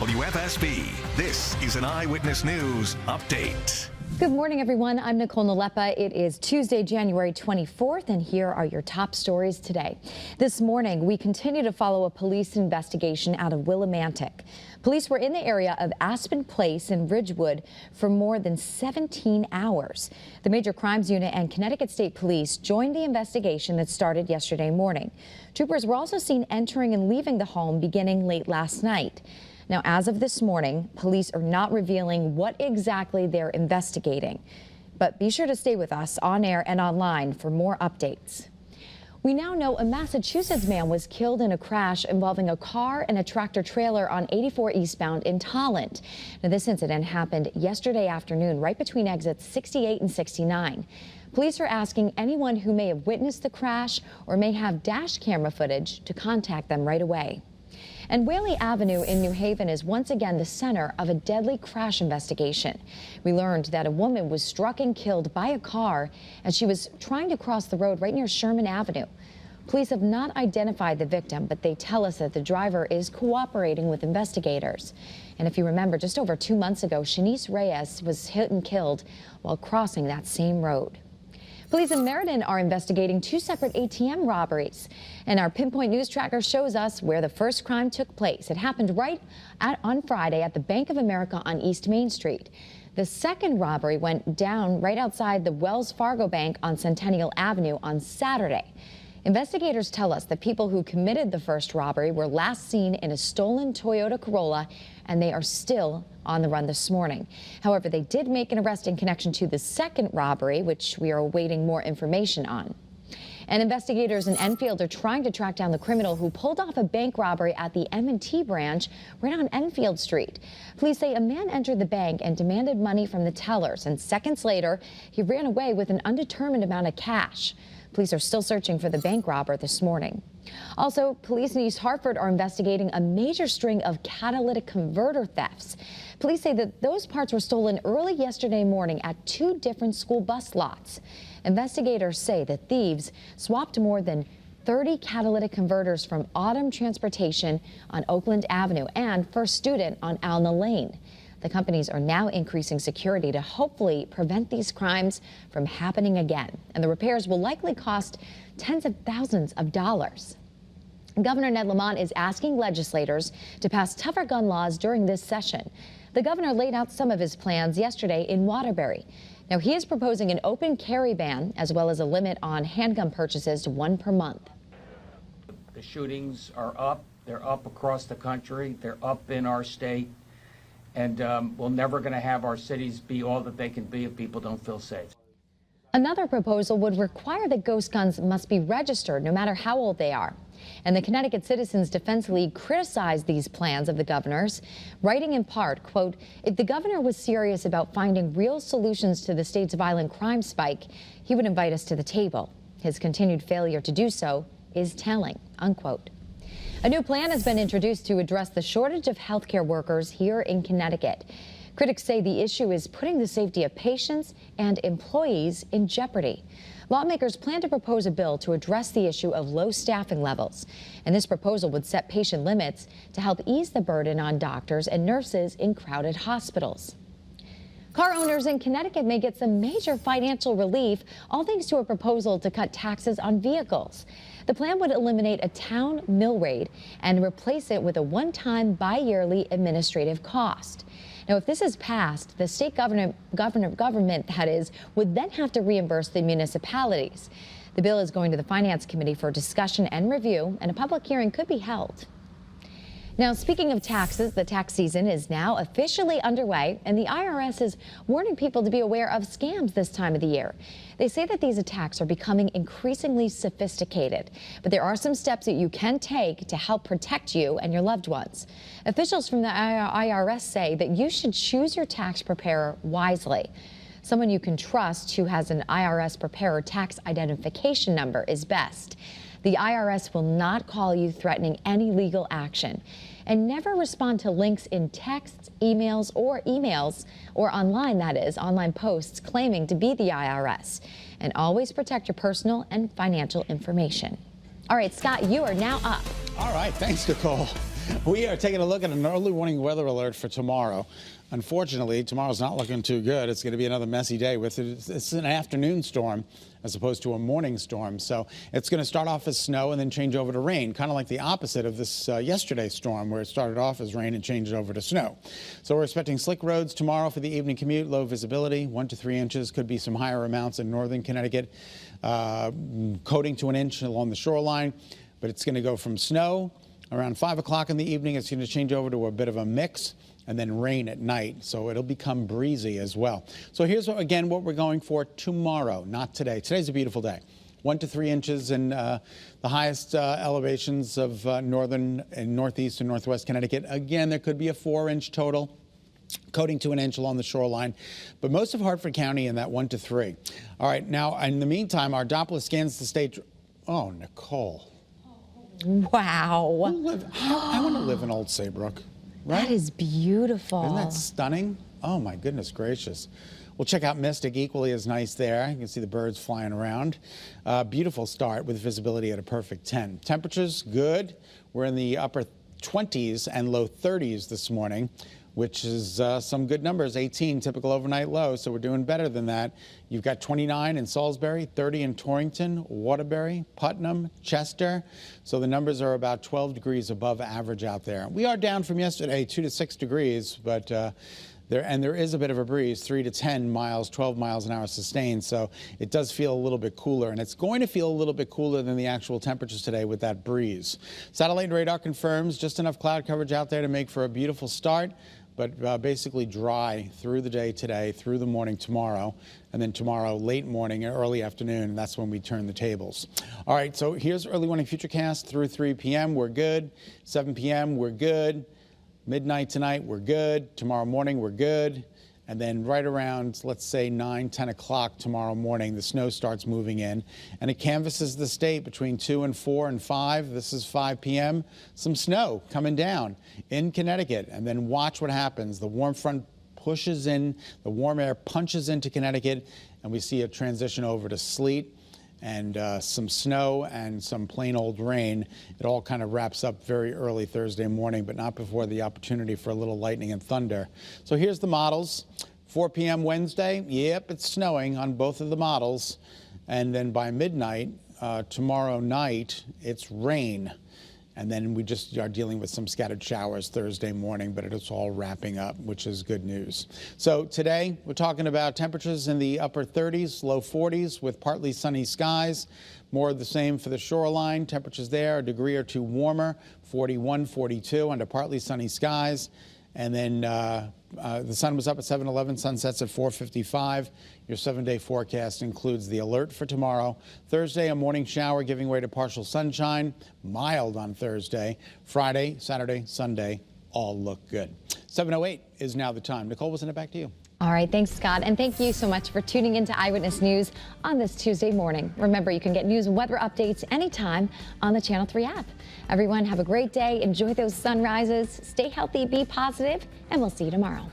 WFSB, this is an Eyewitness News update. Good morning, everyone. I'm Nicole Nalepa. It is Tuesday, January 24th, and here are your top stories today. This morning, we continue to follow a police investigation out of Willimantic. Police were in the area of Aspen Place in Ridgewood for more than 17 hours. The Major Crimes Unit and Connecticut State Police joined the investigation that started yesterday morning. Troopers were also seen entering and leaving the home beginning late last night. Now, as of this morning, police are not revealing what exactly they're investigating. But be sure to stay with us on air and online for more updates. We now know a Massachusetts man was killed in a crash involving a car and a tractor trailer on 84 eastbound in Tolland. Now, this incident happened yesterday afternoon right between exits 68 and 69. Police are asking anyone who may have witnessed the crash or may have dash camera footage to contact them right away. And Whaley Avenue in New Haven is once again the center of a deadly crash investigation. We learned that a woman was struck and killed by a car as she was trying to cross the road right near Sherman Avenue. Police have not identified the victim, but they tell us that the driver is cooperating with investigators. And if you remember, just over 2 months ago, Shanice Reyes was hit and killed while crossing that same road. Police in Meriden are investigating 2 separate ATM robberies. And our Pinpoint News Tracker shows us where the first crime took place. It happened on Friday at the Bank of America on East Main Street. The second robbery went down right outside the Wells Fargo Bank on Centennial Avenue on Saturday. Investigators tell us the people who committed the first robbery were last seen in a stolen Toyota Corolla, and they are still on the run this morning. However, they did make an arrest in connection to the second robbery, which we are awaiting more information on. And investigators in Enfield are trying to track down the criminal who pulled off a bank robbery at the M&T branch right on Enfield Street. Police say a man entered the bank and demanded money from the tellers, and seconds later, he ran away with an undetermined amount of cash. Police are still searching for the bank robber this morning. Also, police in East Hartford are investigating a major string of catalytic converter thefts. Police say that those parts were stolen early yesterday morning at 2 different school bus lots. Investigators say that thieves swapped more than 30 catalytic converters from Autumn Transportation on Oakland Avenue and First Student on Alna Lane. The companies are now increasing security to hopefully prevent these crimes from happening again. And the repairs will likely cost tens of thousands of dollars. Governor Ned Lamont is asking legislators to pass tougher gun laws during this session. The governor laid out some of his plans yesterday in Waterbury. Now, he is proposing an open carry ban as well as a limit on handgun purchases to 1 per month. The shootings are up. They're up across the country. They're up in our state. And we're never going to have our cities be all that they can be if people don't feel safe. Another proposal would require that ghost guns must be registered no matter how old they are. And the Connecticut Citizens Defense League criticized these plans of the governor's, writing in part, quote, if the governor was serious about finding real solutions to the state's violent crime spike, he would invite us to the table. His continued failure to do so is telling, unquote. A new plan has been introduced to address the shortage of healthcare workers here in Connecticut. Critics say the issue is putting the safety of patients and employees in jeopardy. Lawmakers plan to propose a bill to address the issue of low staffing levels. And this proposal would set patient limits to help ease the burden on doctors and nurses in crowded hospitals. Car owners in Connecticut may get some major financial relief, all thanks to a proposal to cut taxes on vehicles. The plan would eliminate a town mill rate and replace it with a one-time bi-yearly administrative cost. Now, if this is passed, the state government, that is, would then have to reimburse the municipalities. The bill is going to the Finance Committee for discussion and review, and a public hearing could be held. Now, speaking of taxes, the tax season is now officially underway, and the IRS is warning people to be aware of scams this time of the year. They say that these attacks are becoming increasingly sophisticated, but there are some steps that you can take to help protect you and your loved ones. Officials from the IRS say that you should choose your tax preparer wisely. Someone you can trust who has an IRS preparer tax identification number is best. The IRS will not call you threatening any legal action. And never respond to links in texts, emails or online, that is, online posts claiming to be the IRS. And always protect your personal and financial information. All right, Scott, you are now up. All right, thanks, Nicole. We are taking a look at an early warning weather alert for tomorrow. Unfortunately, tomorrow's not looking too good. It's going to be another messy day with it. It's an afternoon storm as opposed to a morning storm. So it's going to start off as snow and then change over to rain, kind of like the opposite of this yesterday's storm where it started off as rain and changed over to snow. So we're expecting slick roads tomorrow for the evening commute, low visibility, 1 to 3 inches. Could be some higher amounts in northern Connecticut, coating to an inch along the shoreline. But it's going to go from snow around 5 o'clock in the evening. It's going to change over to a bit of a mix, and then rain at night. So it'll become breezy as well. So here's again what we're going for tomorrow, not today. Today's a beautiful day. 1 to 3 inches in the highest elevations of northern and northeast and northwest Connecticut. Again, there could be a 4-inch total, coating to an inch along the shoreline, but most of Hartford County in that 1 to 3. All right, now in the meantime, our Doppler scans the state. Oh, Nicole. Wow. I want to live in Old Saybrook. Right? That is beautiful. Isn't that stunning? Oh, my goodness gracious. We'll check out Mystic, equally as nice there. You can see the birds flying around. Beautiful start with visibility at a perfect 10. Temperatures, good. We're in the upper 20s and low 30s this morning, which is some good numbers. 18, typical overnight low, so we're doing better than that. You've got 29 in Salisbury, 30 in Torrington, Waterbury, Putnam, Chester. So the numbers are about 12 degrees above average out there. We are down from yesterday, 2 to 6 degrees, but there is a bit of a breeze, 3 to 10 miles, 12 miles an hour sustained. So it does feel a little bit cooler, and it's going to feel a little bit cooler than the actual temperatures today with that breeze. Satellite radar confirms just enough cloud coverage out there to make for a beautiful start, but basically dry through the day today, through the morning tomorrow, and then tomorrow late morning and early afternoon, and that's when we turn the tables. All right, so here's early morning futurecast through 3 p.m. We're good. 7 p.m. we're good. Midnight tonight we're good. Tomorrow morning we're good. And then right around, let's say 9, 10 o'clock tomorrow morning, the snow starts moving in, and it canvasses the state between 2 and 4 and 5. This is 5 p.m. Some snow coming down in Connecticut, and then watch what happens. The warm front pushes in, the warm air punches into Connecticut, and we see a transition over to sleet and some snow and some plain old rain. It all kind of wraps up very early Thursday morning, but not before the opportunity for a little lightning and thunder. So here's the models. 4 p.m. Wednesday, yep, it's snowing on both of the models. And then by midnight, tomorrow night, it's rain. And then we just are dealing with some scattered showers Thursday morning, but it's all wrapping up, which is good news. So today, we're talking about temperatures in the upper 30s, low 40s with partly sunny skies. More of the same for the shoreline. Temperatures there a degree or two warmer, 41, 42 under partly sunny skies. And then the sun was up at 7:11, sunsets at 4:55. Your 7-day forecast includes the alert for tomorrow. Thursday, a morning shower giving way to partial sunshine, mild on Thursday. Friday, Saturday, Sunday, all look good. 7:08 is now the time. Nicole, we'll send it back to you. All right, thanks, Scott, and thank you so much for tuning into Eyewitness News on this Tuesday morning. Remember, you can get news and weather updates anytime on the Channel 3 app. Everyone, have a great day. Enjoy those sunrises. Stay healthy, be positive, and we'll see you tomorrow.